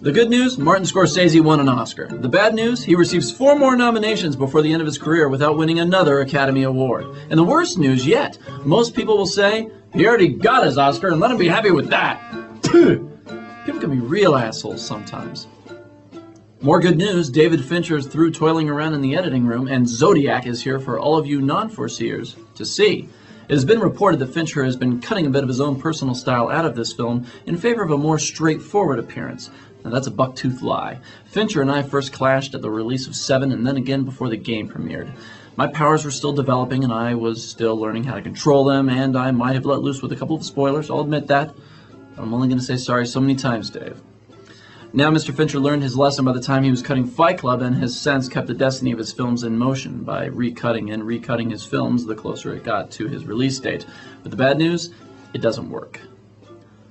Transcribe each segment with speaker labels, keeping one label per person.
Speaker 1: The good news, Martin Scorsese won an Oscar. The bad news, he receives 4 more nominations before the end of his career without winning another Academy Award. And the worst news yet, most people will say, he already got his Oscar and let him be happy with that. People can be real assholes sometimes. More good news, David Fincher is through toiling around in the editing room, and Zodiac is here for all of you non-foreseers to see. It has been reported that Fincher has been cutting a bit of his own personal style out of this film in favor of a more straightforward appearance. Now that's a buck-toothed lie. Fincher and I first clashed at the release of Seven and then again before the game premiered. My powers were still developing and I was still learning how to control them, and I might have let loose with a couple of spoilers, I'll admit that. But I'm only going to say sorry so many times, Dave. Now Mr. Fincher learned his lesson by the time he was cutting Fight Club, and has since kept the destiny of his films in motion by recutting and recutting his films the closer it got to his release date. But the bad news, it doesn't work.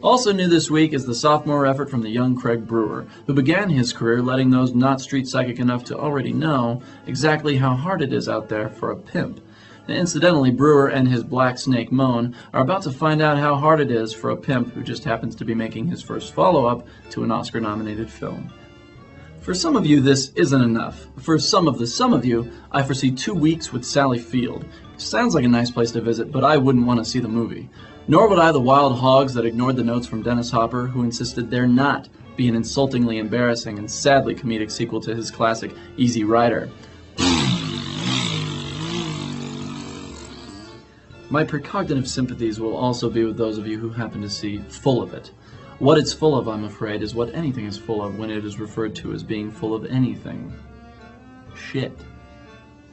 Speaker 1: Also new this week is the sophomore effort from the young Craig Brewer, who began his career letting those not street psychic enough to already know exactly how hard it is out there for a pimp. And incidentally, Brewer and his Black Snake Moan are about to find out how hard it is for a pimp who just happens to be making his first follow-up to an Oscar-nominated film. For some of you, this isn't enough. For some of you, I foresee 2 weeks with Sally Field. Sounds like a nice place to visit, but I wouldn't want to see the movie. Nor would I the wild hogs that ignored the notes from Dennis Hopper, who insisted there not be an insultingly embarrassing and sadly comedic sequel to his classic Easy Rider. My precognitive sympathies will also be with those of you who happen to see Full of It. What it's full of, I'm afraid, is what anything is full of when it is referred to as being full of anything. Shit.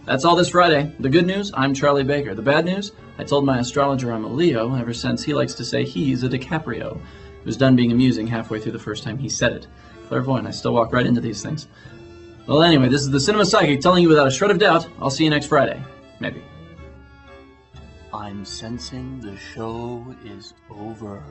Speaker 1: That's all this Friday. The good news, I'm Charlie Baker. The bad news, I told my astrologer I'm a Leo ever since he likes to say he's a DiCaprio. It was done being amusing halfway through the first time he said it. Clairvoyant, I still walk right into these things. Well, anyway, this is the Cinema Psychic telling you without a shred of doubt, I'll see you next Friday. Maybe.
Speaker 2: I'm sensing the show is over.